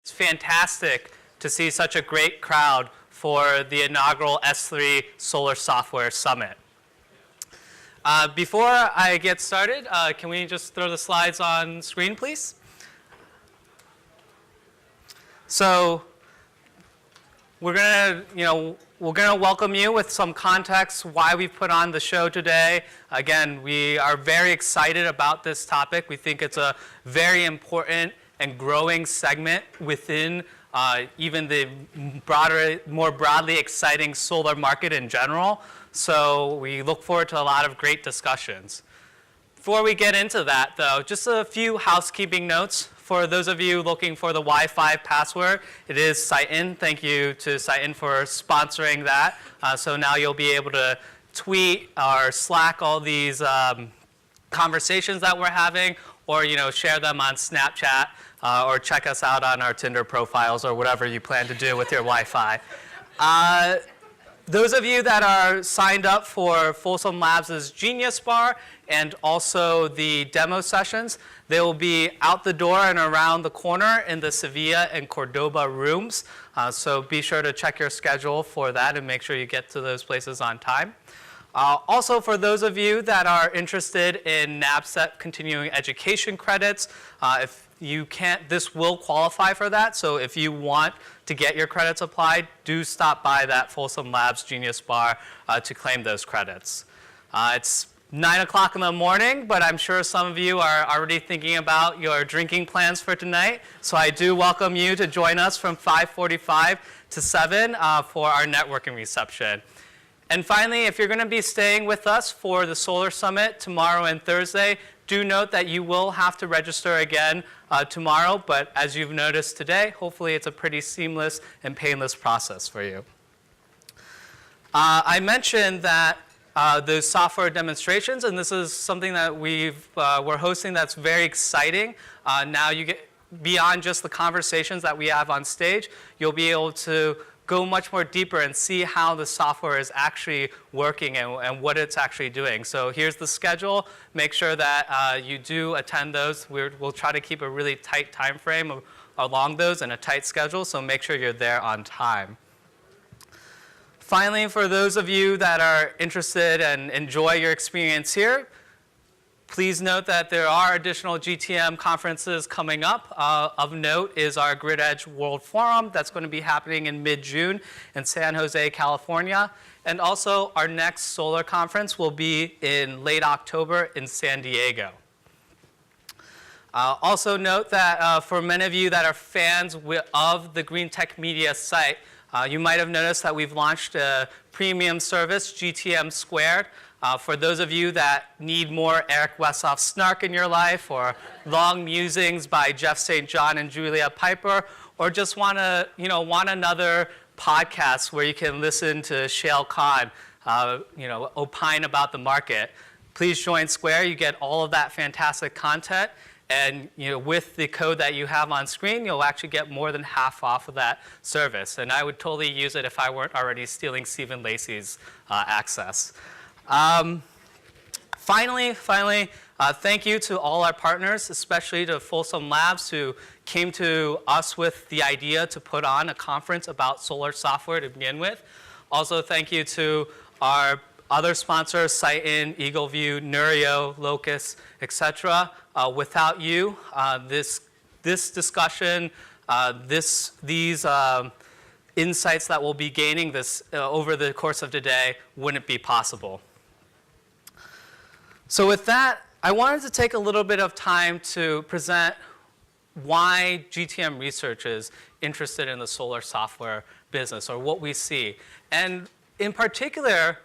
It's fantastic to see such a great crowd for the inaugural S3 Solar Software Summit. Before I get started, can we just throw the slides on screen, please? So we're gonna welcome you with some context why we've put on the show today. Again, we are very excited about this topic. We think it's a very important and growing segment within even the more broadly exciting solar market in general. So we look forward to a lot of great discussions. Before we get into that, though, just a few housekeeping notes. For those of you looking for the Wi-Fi password, it is Site-In. Thank you to Site-In for sponsoring that. So now you'll be able to tweet or Slack all these conversations that we're having, or share them on Snapchat, or check us out on our Tinder profiles, or whatever you plan to do with your Wi-Fi. Those of you that are signed up for Folsom Labs' Genius Bar and also the demo sessions, they will be out the door and around the corner in the Sevilla and Cordoba rooms. So be sure to check your schedule for that and make sure you get to those places on time. Also, for those of you that are interested in NABCET continuing education credits, if you can't, this will qualify for that. So if you want to get your credits applied, do stop by that Folsom Labs Genius Bar to claim those credits. It's 9 o'clock in the morning, but I'm sure some of you are already thinking about your drinking plans for tonight. So I do welcome you to join us from 5:45 to 7 for our networking reception. And finally, if you're going to be staying with us for the Solar Summit tomorrow and Thursday, do note that you will have to register again tomorrow. But as you've noticed today, hopefully it's a pretty seamless and painless process for you. I mentioned that the software demonstrations, and this is something that we're hosting that's very exciting. Now you get beyond just the conversations that we have on stage, you'll be able to go much more deeper and see how the software is actually working and what it's actually doing. So here's the schedule. Make sure that you do attend those. We'll try to keep a really tight time frame along those and a tight schedule, so make sure you're there on time. Finally, for those of you that are interested and enjoy your experience here, please note that there are additional GTM conferences coming up. Of note is our Grid Edge World Forum that's going to be happening in mid-June in San Jose, California. And also our next solar conference will be in late October in San Diego. Also note that for many of you that are fans of the Green Tech Media site, you might have noticed that we've launched a premium service, GTM Squared. For those of you that need more Eric Westhoff snark in your life, or long musings by Jeff St. John and Julia Piper, or just want another podcast where you can listen to Shiao Khan, opine about the market, please join Square. You get all of that fantastic content, and with the code that you have on screen, you'll actually get more than half off of that service. And I would totally use it if I weren't already stealing Stephen Lacey's access. Finally, thank you to all our partners, especially to Folsom Labs, who came to us with the idea to put on a conference about solar software to begin with. Also, thank you to our other sponsors, Site-In, EagleView, Nurio, Locus, etc. Without you, this discussion, these insights that we'll be gaining over the course of today wouldn't be possible. So with that, I wanted to take a little bit of time to present why GTM Research is interested in the solar software business, or what we see. And in particular,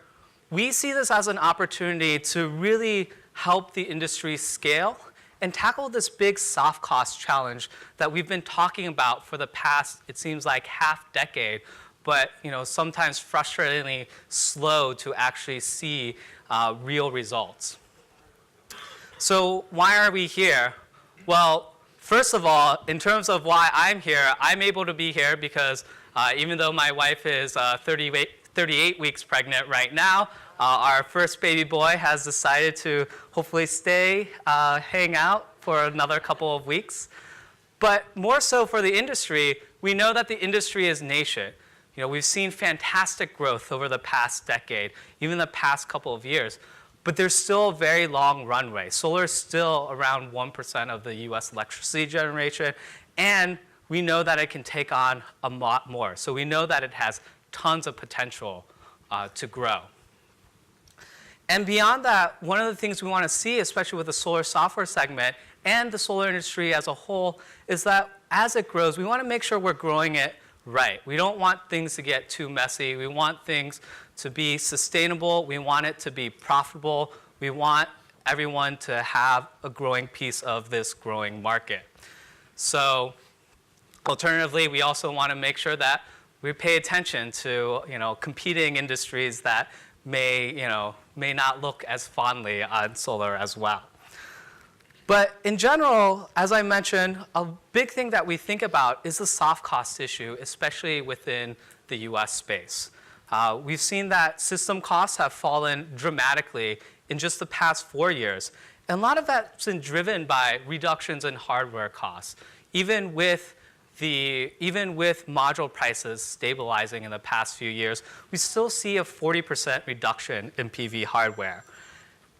we see this as an opportunity to really help the industry scale and tackle this big soft cost challenge that we've been talking about for the past, it seems like, half decade, but sometimes frustratingly slow to actually see real results. So why are we here? Well, first of all, in terms of why I'm here, I'm able to be here because even though my wife is 38 weeks pregnant right now, our first baby boy has decided to hopefully hang out for another couple of weeks. But more so for the industry, we know that the industry is nascent. We've seen fantastic growth over the past decade, even the past couple of years. But there's still a very long runway. Solar is still around 1% of the US electricity generation, and we know that it can take on a lot more. So we know that it has tons of potential to grow. And beyond that, one of the things we want to see, especially with the solar software segment and the solar industry as a whole, is that as it grows, we want to make sure we're growing it right. We don't want things to get too messy. We want things to be sustainable. We want it to be profitable. We want everyone to have a growing piece of this growing market. So alternatively, we also want to make sure that we pay attention to competing industries that may not look as fondly on solar as well. But in general, as I mentioned, a big thing that we think about is the soft cost issue, especially within the US space. We've seen that system costs have fallen dramatically in just the past 4 years. And a lot of that's been driven by reductions in hardware costs. Even with module prices stabilizing in the past few years, we still see a 40% reduction in PV hardware.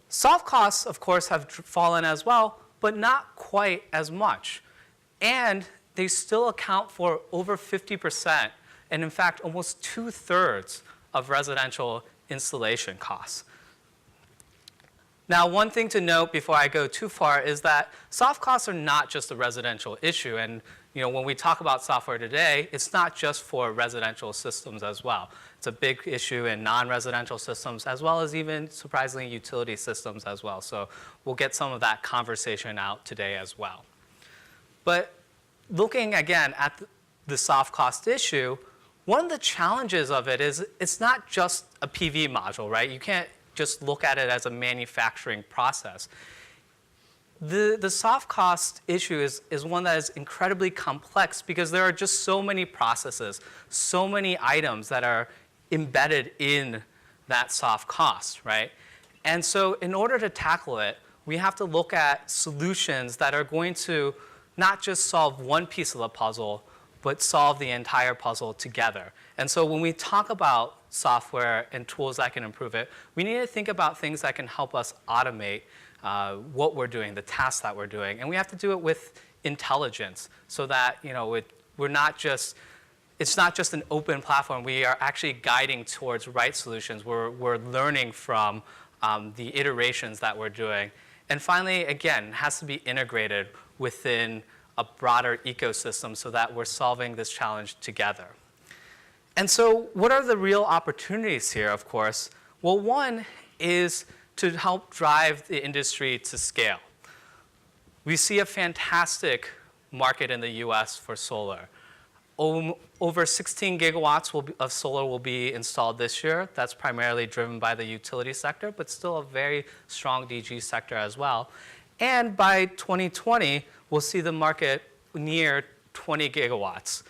Soft costs, of course, have fallen as well, but not quite as much. And they still account for over 50%, and in fact, almost 2/3 of residential installation costs. Now, one thing to note before I go too far is that soft costs are not just a residential issue. And when we talk about software today, it's not just for residential systems as well. It's a big issue in non-residential systems, as well as even, surprisingly, utility systems as well. So we'll get some of that conversation out today as well. But looking, again, at the soft cost issue, one of the challenges of it is it's not just a PV module, right? You can't just look at it as a manufacturing process. The soft cost issue is one that is incredibly complex because there are just so many processes, so many items that are embedded in that soft cost, right? And so in order to tackle it, we have to look at solutions that are going to not just solve one piece of the puzzle, but solve the entire puzzle together. And so when we talk about software and tools that can improve it, we need to think about things that can help us automate what we're doing, the tasks that we're doing. And we have to do it with intelligence so that it's not just an open platform. We are actually guiding towards right solutions. We're learning from the iterations that we're doing. And finally, again, it has to be integrated within a broader ecosystem so that we're solving this challenge together. And so what are the real opportunities here, of course? Well, one is to help drive the industry to scale. We see a fantastic market in the US for solar. Over 16 gigawatts of solar will be installed this year. That's primarily driven by the utility sector, but still a very strong DG sector as well. And by 2020, we'll see the market near 20 gigawatts.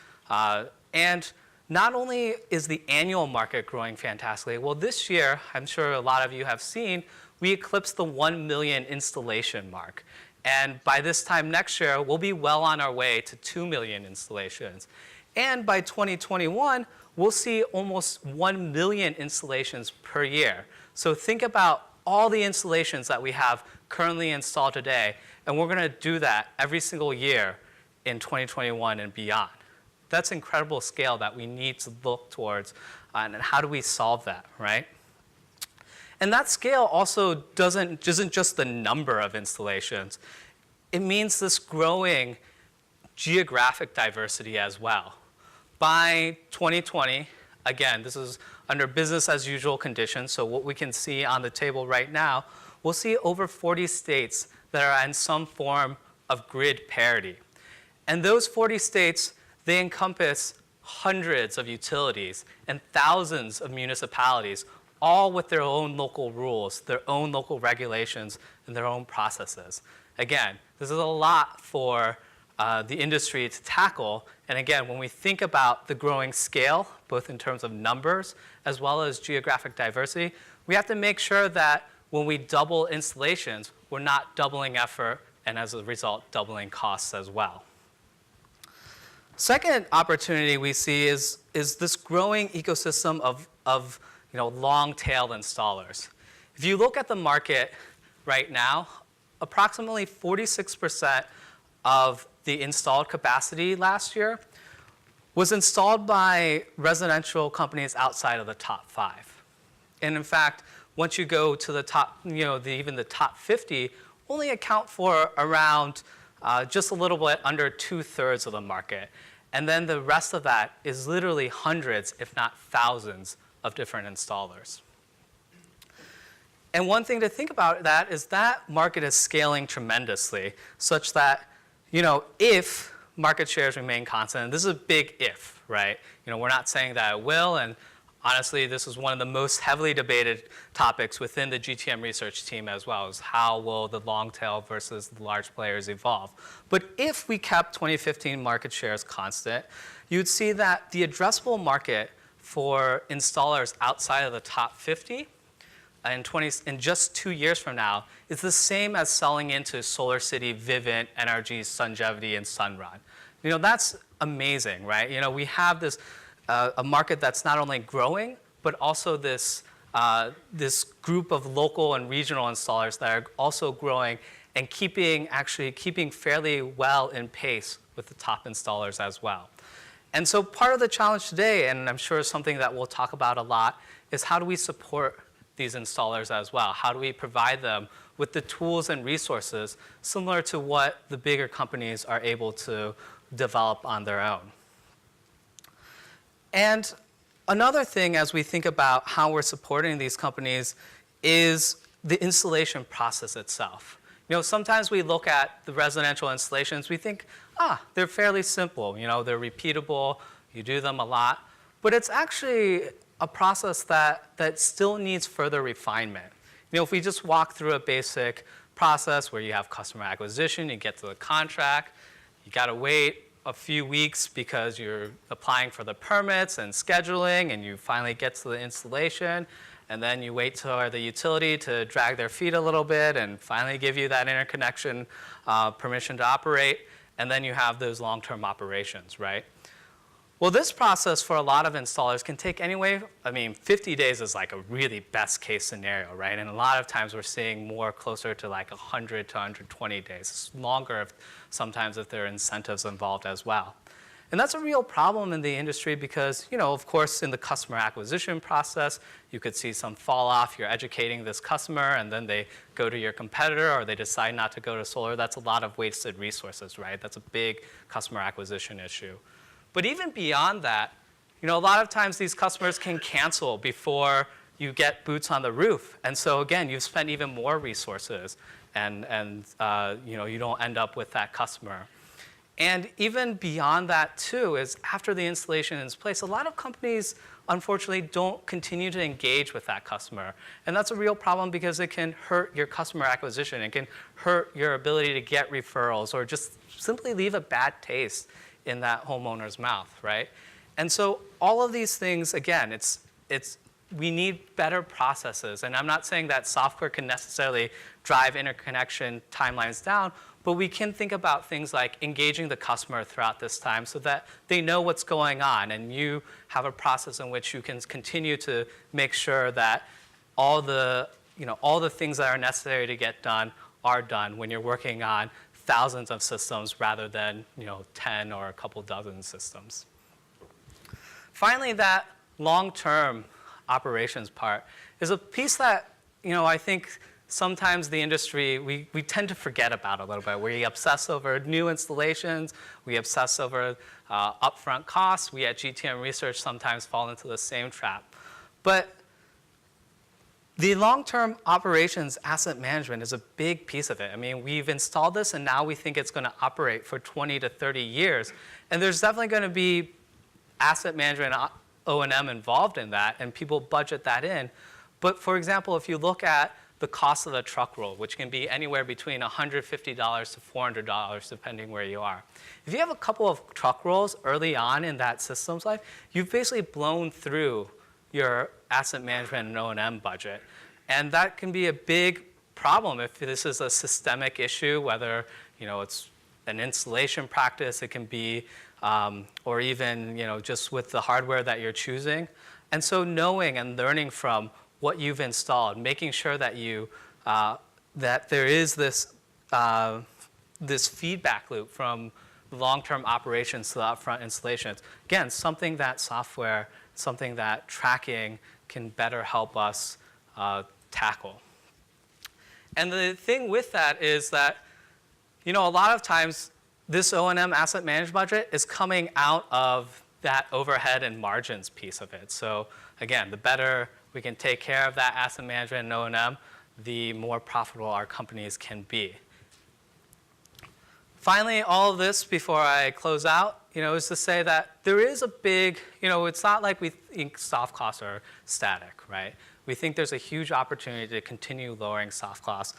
And not only is the annual market growing fantastically, well, this year, I'm sure a lot of you have seen, we eclipsed the 1 million installation mark. And by this time next year, we'll be well on our way to 2 million installations. And by 2021, we'll see almost 1 million installations per year. So think about all the installations that we have currently installed today, and we're going to do that every single year in 2021 and beyond. That's incredible scale that we need to look towards, and how do we solve that, right? And that scale also isn't just the number of installations. It means this growing geographic diversity as well. By 2020, again, this is under business as usual conditions, so what we can see on the table right now, we'll see over 40 states that are in some form of grid parity. And those 40 states, they encompass hundreds of utilities and thousands of municipalities, all with their own local rules, their own local regulations, and their own processes. Again, this is a lot for the industry to tackle. And again, when we think about the growing scale, both in terms of numbers as well as geographic diversity, we have to make sure that when we double installations, we're not doubling effort and as a result, doubling costs as well. Second opportunity we see is this growing ecosystem of long-tail installers. If you look at the market right now, approximately 46% of the installed capacity last year was installed by residential companies outside of the top 5. And in fact, once you go to the top, even the top 50, only account for around just a little bit under 2/3 of the market. And then the rest of that is literally hundreds, if not thousands, of different installers. And one thing to think about that is that market is scaling tremendously, such that if market shares remain constant, and this is a big if, right? We're not saying that it will, and honestly, this is one of the most heavily debated topics within the GTM research team as well, is how will the long tail versus the large players evolve. But if we kept 2015 market shares constant, you'd see that the addressable market for installers outside of the top 50 in just 2 years from now is the same as selling into SolarCity, Vivint, NRG, Sungevity, and Sunrun. That's amazing, right? We have this a market that's not only growing, but also this group of local and regional installers that are also growing and keeping fairly well in pace with the top installers as well. And so part of the challenge today, and I'm sure something that we'll talk about a lot, is how do we support these installers as well? How do we provide them with the tools and resources similar to what the bigger companies are able to develop on their own? And another thing as we think about how we're supporting these companies is the installation process itself. Sometimes we look at the residential installations, we think, they're fairly simple. They're repeatable, you do them a lot. But it's actually a process that still needs further refinement. If we just walk through a basic process where you have customer acquisition, you get to the contract, you got to wait a few weeks because you're applying for the permits and scheduling, and you finally get to the installation, and then you wait for the utility to drag their feet a little bit and finally give you that interconnection permission to operate, and then you have those long-term operations, right? Well, this process for a lot of installers can take 50 days is like a really best case scenario, right? And a lot of times we're seeing more closer to like 100 to 120 days. It's longer sometimes if there are incentives involved as well. And that's a real problem in the industry because, of course, in the customer acquisition process, you could see some fall off. You're educating this customer, and then they go to your competitor, or they decide not to go to solar. That's a lot of wasted resources, right? That's a big customer acquisition issue. But even beyond that, a lot of times these customers can cancel before you get boots on the roof. And so again, you've spent even more resources, and you don't end up with that customer. And even beyond that too is after the installation is in place, a lot of companies unfortunately don't continue to engage with that customer. And that's a real problem because it can hurt your customer acquisition. It can hurt your ability to get referrals or just simply leave a bad taste in that homeowner's mouth, right? And so all of these things, again, we need better processes. And I'm not saying that software can necessarily drive interconnection timelines down, but we can think about things like engaging the customer throughout this time so that they know what's going on, and you have a process in which you can continue to make sure that all the things that are necessary to get done are done when you're working on thousands of systems rather than 10 or a couple dozen systems. Finally, that long-term operations part is a piece that I think sometimes the industry, we tend to forget about a little bit. We obsess over new installations. We obsess over upfront costs. We at GTM Research sometimes fall into the same trap. But the long-term operations asset management is a big piece of it. We've installed this, and now we think it's going to operate for 20 to 30 years. And there's definitely going to be asset management O&M involved in that, and people budget that in. But for example, if you look at the cost of a truck roll, which can be anywhere between $150 to $400, depending where you are. If you have a couple of truck rolls early on in that system's life, you've basically blown through your asset management and O&M budget. And that can be a big problem if this is a systemic issue, whether it's an installation practice. It can be, or even just with the hardware that you're choosing. And so knowing and learning from what you've installed, making sure that that there is this feedback loop from long-term operations to the upfront installations. Again, something that software, something that tracking can better help us tackle. And the thing with that is that, a lot of times this O&M asset management budget is coming out of that overhead and margins piece of it. So again, the better we can take care of that asset management and O&M, the more profitable our companies can be. Finally, all of this, before I close out, is to say that there is a big, it's not like we think soft costs are static, right? We think there's a huge opportunity to continue lowering soft costs,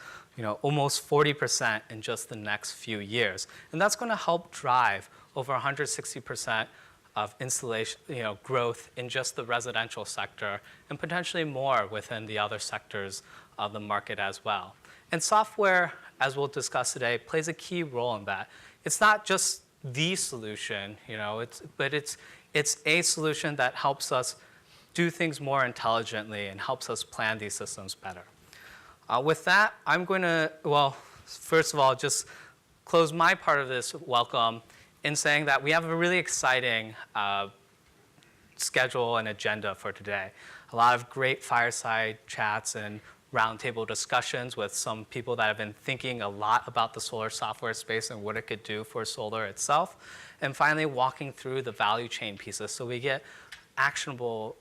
almost 40% in just the next few years. And that's going to help drive over 160% of installation, growth in just the residential sector, and potentially more within the other sectors of the market as well. And software, as we'll discuss today, plays a key role in that. It's not just the solution, but it's a solution that helps us do things more intelligently and helps us plan these systems better. With that, I'm going to, first of all, just close my part of this welcome in saying that we have a really exciting schedule and agenda for today. A lot of great fireside chats and roundtable discussions with some people that have been thinking a lot about the solar software space and what it could do for solar itself. And finally, walking through the value chain pieces so we get actionable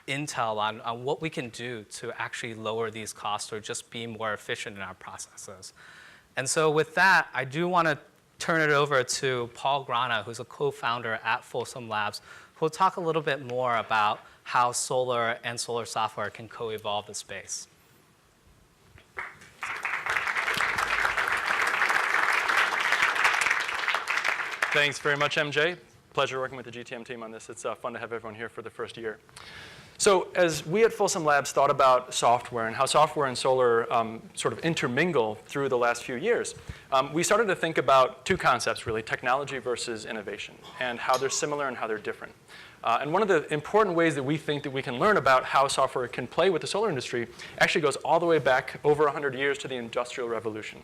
intel on what we can do to actually lower these costs or just be more efficient in our processes. And so with that, I do want to turn it over to Paul Grana, who's a co-founder at Folsom Labs, who will talk a little bit more about how solar and solar software can co-evolve the space. Thanks very much, MJ. Pleasure working with the GTM team on this. It's fun to have everyone here for the first year. So as we at Folsom Labs thought about software and how software and solar sort of intermingle through the last few years, we started to think about two concepts, really, technology versus innovation, and how they're similar and how they're different. And one of the important ways that we think that we can learn about how software can play with the solar industry actually goes all the way back over 100 years to the Industrial Revolution.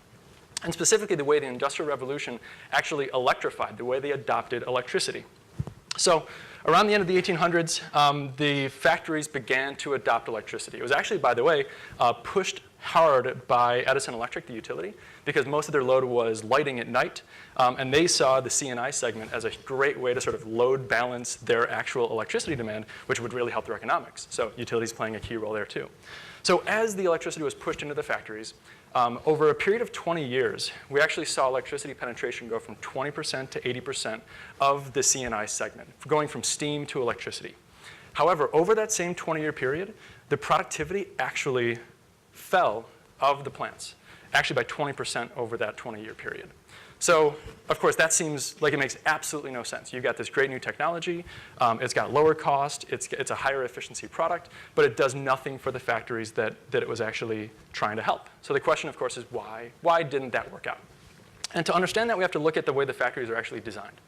And specifically the way the Industrial Revolution actually electrified, the way they adopted electricity. So around the end of the 1800s, the factories began to adopt electricity. It was actually, by the way, pushed hard by Edison Electric, the utility, because most of their load was lighting at night. And they saw the C&I segment as a great way to sort of load balance their actual electricity demand, which would really help their economics. So utilities playing a key role there too. So as the electricity was pushed into the factories, over a period of 20 years, we actually saw electricity penetration go from 20% to 80% of the C&I segment, going from steam to electricity. However, over that same 20-year period, the productivity actually fell of the plants, actually by 20% over that 20-year period. So, of course, that seems like it makes absolutely no sense. You've got this great new technology. It's got lower cost. It's a higher efficiency product. But it does nothing for the factories that it was actually trying to help. So the question, of course, is why? Why didn't that work out? And to understand that, we have to look at the way the factories are actually designed.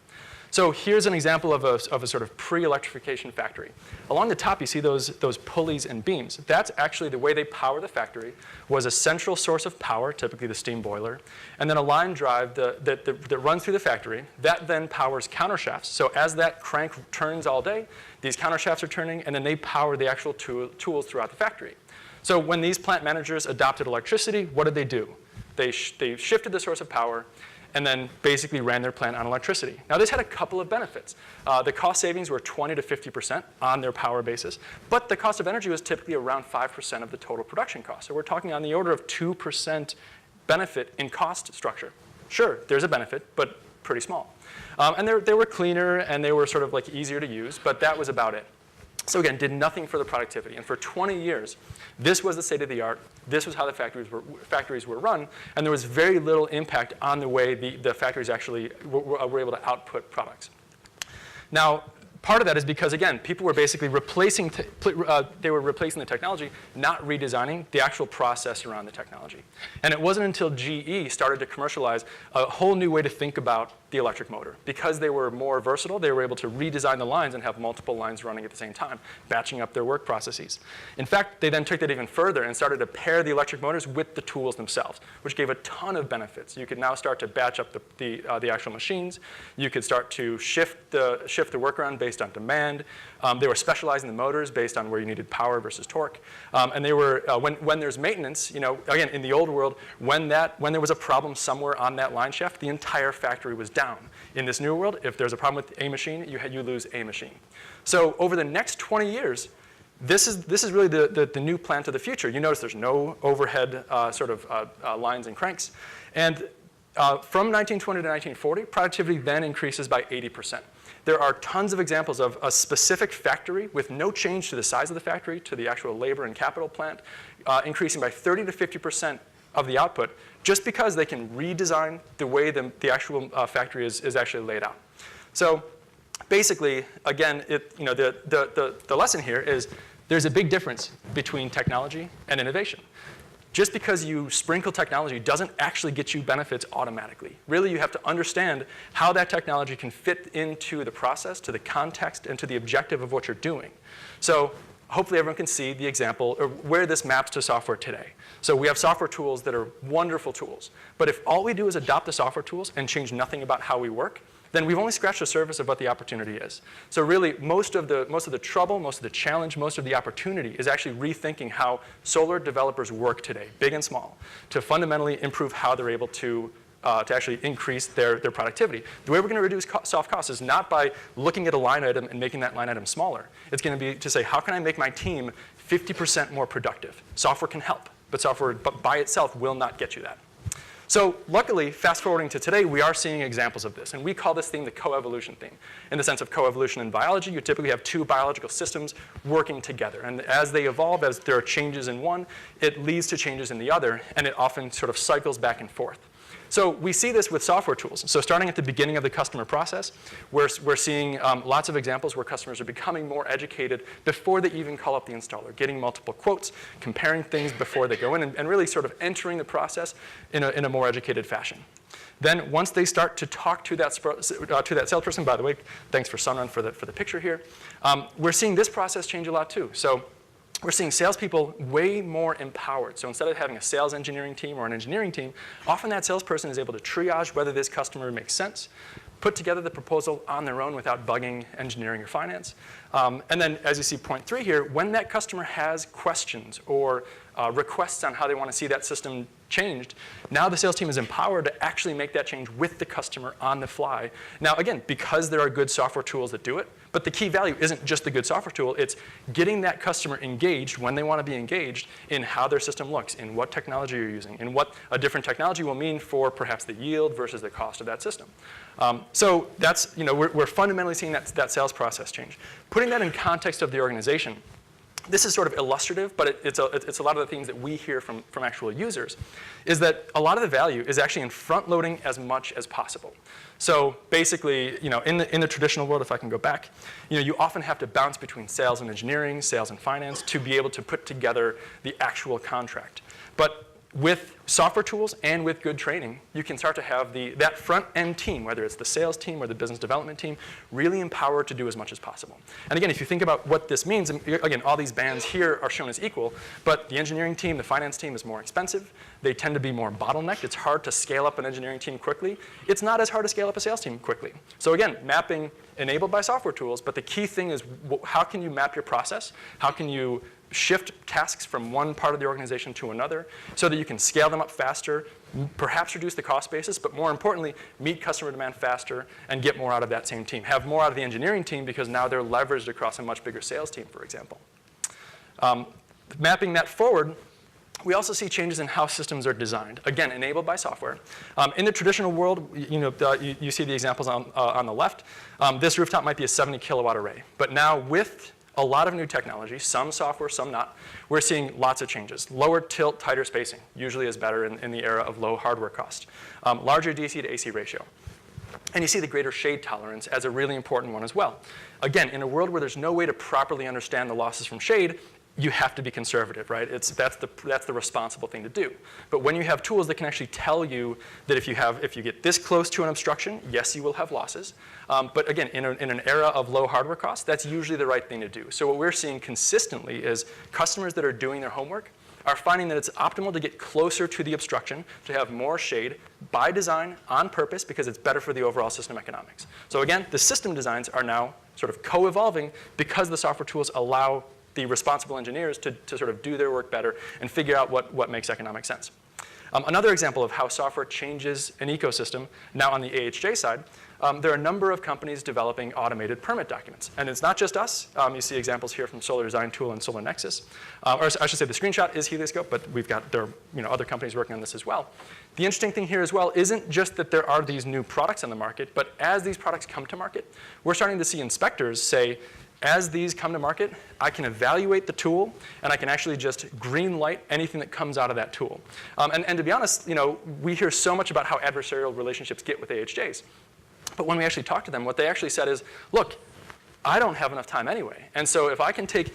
So here's an example of a sort of pre-electrification factory. Along the top, you see those pulleys and beams. That's actually the way they power the factory, was a central source of power, typically the steam boiler, and then a line drive that runs through the factory. That then powers countershafts. So as that crank turns all day, these countershafts are turning, and then they power the actual tools throughout the factory. So when these plant managers adopted electricity, what did they do? They shifted the source of power, and then basically ran their plant on electricity. Now, this had a couple of benefits. The cost savings were 20 to 50% on their power basis, but the cost of energy was typically around 5% of the total production cost. So we're talking on the order of 2% benefit in cost structure. Sure, there's a benefit, but pretty small. And they were cleaner, and they were sort of like easier to use, but that was about it. So again, did nothing for the productivity. And for 20 years, this was the state of the art. This was how the factories were run. And there was very little impact on the way the factories actually were able to output products. Now, Part of that is because, again, people were basically replacing the technology, not redesigning the actual process around the technology. And it wasn't until GE started to commercialize a whole new way to think about the electric motor. Because they were more versatile, they were able to redesign the lines and have multiple lines running at the same time, batching up their work processes. In fact, they then took that even further and started to pair the electric motors with the tools themselves, which gave a ton of benefits. You could now start to batch up the actual machines. You could start to shift the work around based on demand. They were specializing the motors based on where you needed power versus torque. And they were, when there's maintenance, again, in the old world, when there was a problem somewhere on that line shaft, the entire factory was down. In this new world, if there's a problem with a machine, you lose a machine. So over the next 20 years, this is really the new plant of the future. You notice there's no overhead lines and cranks. And from 1920 to 1940, productivity then increases by 80%. There are tons of examples of a specific factory with no change to the size of the factory, to the actual labor and capital plant, increasing by 30 to 50% of the output, just because they can redesign the way the actual factory is actually laid out. So basically, again, the lesson here is there's a big difference between technology and innovation. Just because you sprinkle technology doesn't actually get you benefits automatically. Really, you have to understand how that technology can fit into the process, to the context, and to the objective of what you're doing. So hopefully everyone can see the example, or where this maps to software today. So we have software tools that are wonderful tools. But if all we do is adopt the software tools and change nothing about how we work, then we've only scratched the surface of what the opportunity is. So really, most of the trouble, most of the challenge, most of the opportunity is actually rethinking how solar developers work today, big and small, to fundamentally improve how they're able to actually increase their productivity. The way we're going to reduce soft costs is not by looking at a line item and making that line item smaller. It's going to be to say, how can I make my team 50% more productive? Software can help, but software by itself will not get you that. So luckily, fast forwarding to today, we are seeing examples of this. And we call this theme the coevolution theme. In the sense of coevolution in biology, you typically have two biological systems working together. And as they evolve, as there are changes in one, it leads to changes in the other. And it often sort of cycles back and forth. So we see this with software tools. So starting at the beginning of the customer process, we're seeing lots of examples where customers are becoming more educated before they even call up the installer, getting multiple quotes, comparing things before they go in, and really sort of entering the process in a more educated fashion. Then once they start to talk to that salesperson, by the way, thanks for Sunrun for the picture here, we're seeing this process change a lot too. So we're seeing salespeople way more empowered. So instead of having a sales engineering team or an engineering team, often that salesperson is able to triage whether this customer makes sense, put together the proposal on their own without bugging engineering or finance. And then, as you see point 3 here, when that customer has questions or requests on how they want to see that system changed, now the sales team is empowered to actually make that change with the customer on the fly. Now, again, because there are good software tools that do it, but the key value isn't just the good software tool, it's getting that customer engaged when they want to be engaged in how their system looks, in what technology you're using, in what a different technology will mean for perhaps the yield versus the cost of that system. So that's, we're fundamentally seeing that sales process change. Putting that in context of the organization, this is sort of illustrative, but it's a lot of the things that we hear from actual users, is that a lot of the value is actually in front loading as much as possible. So basically, in the traditional world, if I can go back, you often have to bounce between sales and engineering, sales and finance to be able to put together the actual contract. But with software tools and with good training, you can start to have that front-end team, whether it's the sales team or the business development team, really empowered to do as much as possible. And again, if you think about what this means, and again, all these bands here are shown as equal, but the engineering team, the finance team is more expensive. They tend to be more bottlenecked. It's hard to scale up an engineering team quickly. It's not as hard to scale up a sales team quickly. So again, mapping enabled by software tools, but the key thing is how can you map your process? How can you shift tasks from one part of the organization to another so that you can scale them up faster, perhaps reduce the cost basis, but more importantly, meet customer demand faster and get more out of that same team. Have more out of the engineering team because now they're leveraged across a much bigger sales team, for example. Mapping that forward, we also see changes in how systems are designed, again, enabled by software. In the traditional world, you see the examples on the left. This rooftop might be a 70 kilowatt array, but now with a lot of new technology, some software, some not, we're seeing lots of changes. Lower tilt, tighter spacing usually is better in the era of low hardware cost. Larger DC to AC ratio. And you see the greater shade tolerance as a really important one as well. Again, in a world where there's no way to properly understand the losses from shade, you have to be conservative, right? That's the responsible thing to do. But when you have tools that can actually tell you that if you get this close to an obstruction, yes, you will have losses. But again, in an era of low hardware costs, that's usually the right thing to do. So what we're seeing consistently is customers that are doing their homework are finding that it's optimal to get closer to the obstruction, to have more shade by design, on purpose, because it's better for the overall system economics. So again, the system designs are now sort of co-evolving because the software tools allow the responsible engineers to sort of do their work better and figure out what makes economic sense. Another example of how software changes an ecosystem, now on the AHJ side, there are a number of companies developing automated permit documents. And it's not just us. You see examples here from Solar Design Tool and Solar Nexus. Or I should say the screenshot is Helioscope, but there are other companies working on this as well. The interesting thing here as well isn't just that there are these new products on the market, but as these products come to market, we're starting to see inspectors say, as these come to market, I can evaluate the tool, and I can actually just green light anything that comes out of that tool. And to be honest, we hear so much about how adversarial relationships get with AHJs. But when we actually talk to them, what they actually said is, look, I don't have enough time anyway. And so if I can take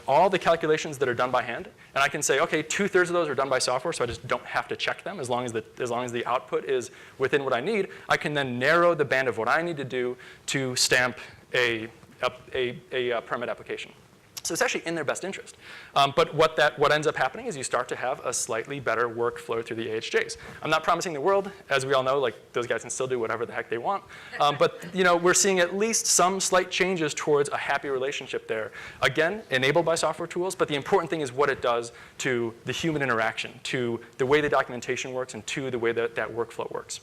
all the calculations that are done by hand, and I can say, OK, 2/3 of those are done by software, so I just don't have to check them as long as the output is within what I need, I can then narrow the band of what I need to do to stamp a permit application. So it's actually in their best interest. But what ends up happening is you start to have a slightly better workflow through the AHJs. I'm not promising the world. As we all know, those guys can still do whatever the heck they want. But we're seeing at least some slight changes towards a happy relationship there. Again, enabled by software tools, but the important thing is what it does to the human interaction, to the way the documentation works, and to the way that workflow works.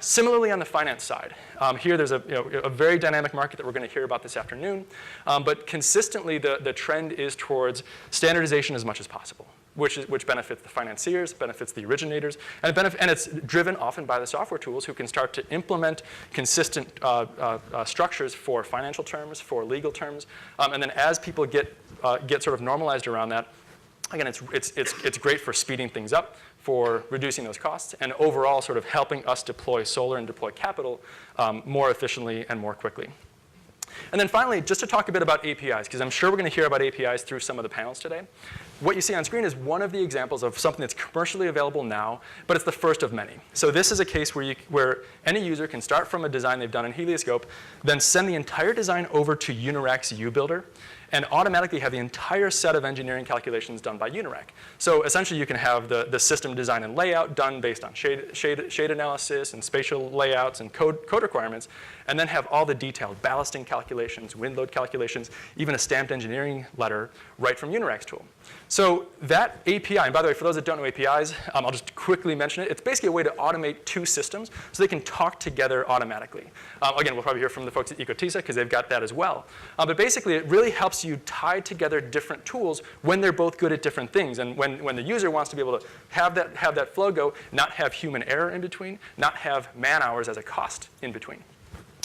Similarly, on the finance side, here there's a very dynamic market that we're going to hear about this afternoon. But consistently, the trend is towards standardization as much as possible, which benefits the financiers, benefits the originators, and it's driven often by the software tools who can start to implement consistent structures for financial terms, for legal terms. And then as people get sort of normalized around that, again, it's great for speeding things up, for reducing those costs, and overall sort of helping us deploy solar and deploy capital more efficiently and more quickly. And then finally, just to talk a bit about APIs, because I'm sure we're going to hear about APIs through some of the panels today. What you see on screen is one of the examples of something that's commercially available now, but it's the first of many. So this is a case where any user can start from a design they've done in Helioscope, then send the entire design over to Unirac's UBuilder, and automatically have the entire set of engineering calculations done by Unirac. So essentially, you can have the system design and layout done based on shade analysis and spatial layouts and code requirements, and then have all the detailed ballasting calculations, wind load calculations, even a stamped engineering letter right from Unirac's tool. So that API, and by the way, for those that don't know APIs, I'll just quickly mention it. It's basically a way to automate two systems so they can talk together automatically. Again, we'll probably hear from the folks at Ecotisa because they've got that as well. But basically, it really helps you tie together different tools when they're both good at different things. And when the user wants to be able to have that flow go, not have human error in between, not have man hours as a cost in between.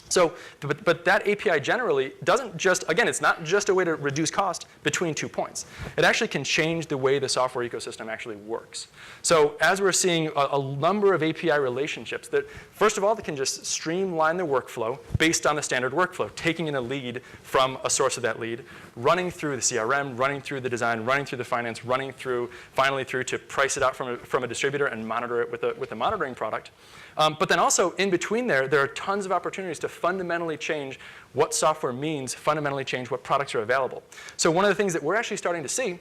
So, but that API generally doesn't just, again, it's not just a way to reduce cost between 2 points. It actually can change the way the software ecosystem actually works. So as we're seeing a number of API relationships that, first of all, that can just streamline the workflow based on the standard workflow, taking in a lead from a source of that lead, running through the CRM, running through the design, running through the finance, running through, finally through to price it out from a distributor and monitor it with a monitoring product. But then also, in between there are tons of opportunities to fundamentally change what software means, fundamentally change what products are available. So one of the things that we're actually starting to see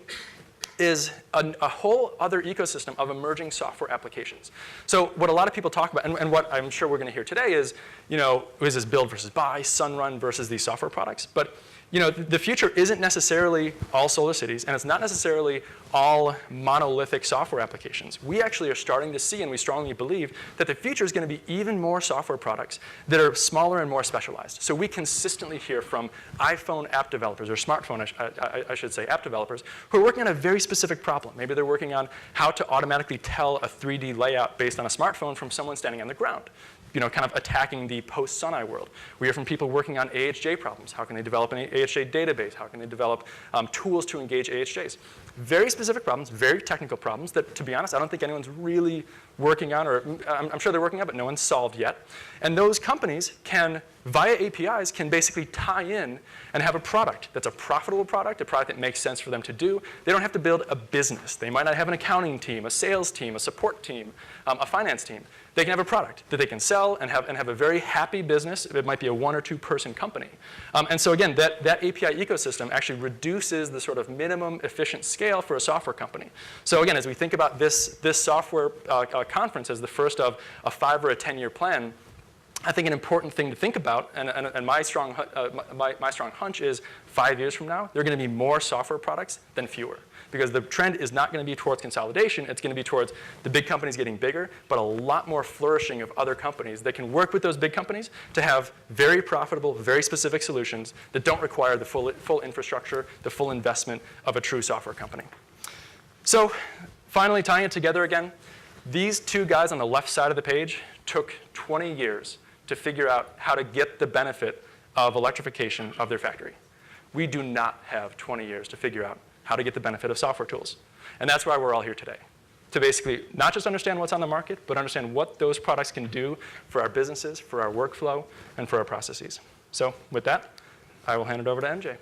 is a whole other ecosystem of emerging software applications. So what a lot of people talk about, and what I'm sure we're going to hear today is, is this build versus buy, Sunrun versus these software products. But the future isn't necessarily all solar cities, and it's not necessarily all monolithic software applications. We actually are starting to see, and we strongly believe, that the future is going to be even more software products that are smaller and more specialized. So we consistently hear from iPhone app developers, or smartphone, I should say, app developers, who are working on a very specific problem. Maybe they're working on how to automatically tell a 3D layout based on a smartphone from someone standing on the ground. Kind of attacking the post-Suneye world. We hear from people working on AHJ problems. How can they develop an AHJ database? How can they develop tools to engage AHJs? very specific problems, very technical problems that, to be honest, I don't think anyone's really working on, or I'm sure they're working on, but no one's solved yet. And those companies can, via APIs, can basically tie in and have a product that's a profitable product, a product that makes sense for them to do. They don't have to build a business. They might not have an accounting team, a sales team, a support team, a finance team. They can have a product that they can sell and have a very happy business. It might be a 1 or 2 person company. And so again, that API ecosystem actually reduces the sort of minimum efficient scale for a software company. So again, as we think about this software conference as the first of a 5 or a 10-year plan, I think an important thing to think about, and my strong hunch is 5 years from now, there are going to be more software products than fewer. Because the trend is not going to be towards consolidation. It's going to be towards the big companies getting bigger, but a lot more flourishing of other companies that can work with those big companies to have very profitable, very specific solutions that don't require the full infrastructure, the full investment of a true software company. So finally, tying it together again, these 2 guys on the left side of the page took 20 years to figure out how to get the benefit of electrification of their factory. We do not have 20 years to figure out how to get the benefit of software tools. And that's why we're all here today, to basically not just understand what's on the market, but understand what those products can do for our businesses, for our workflow, and for our processes. So with that, I will hand it over to MJ.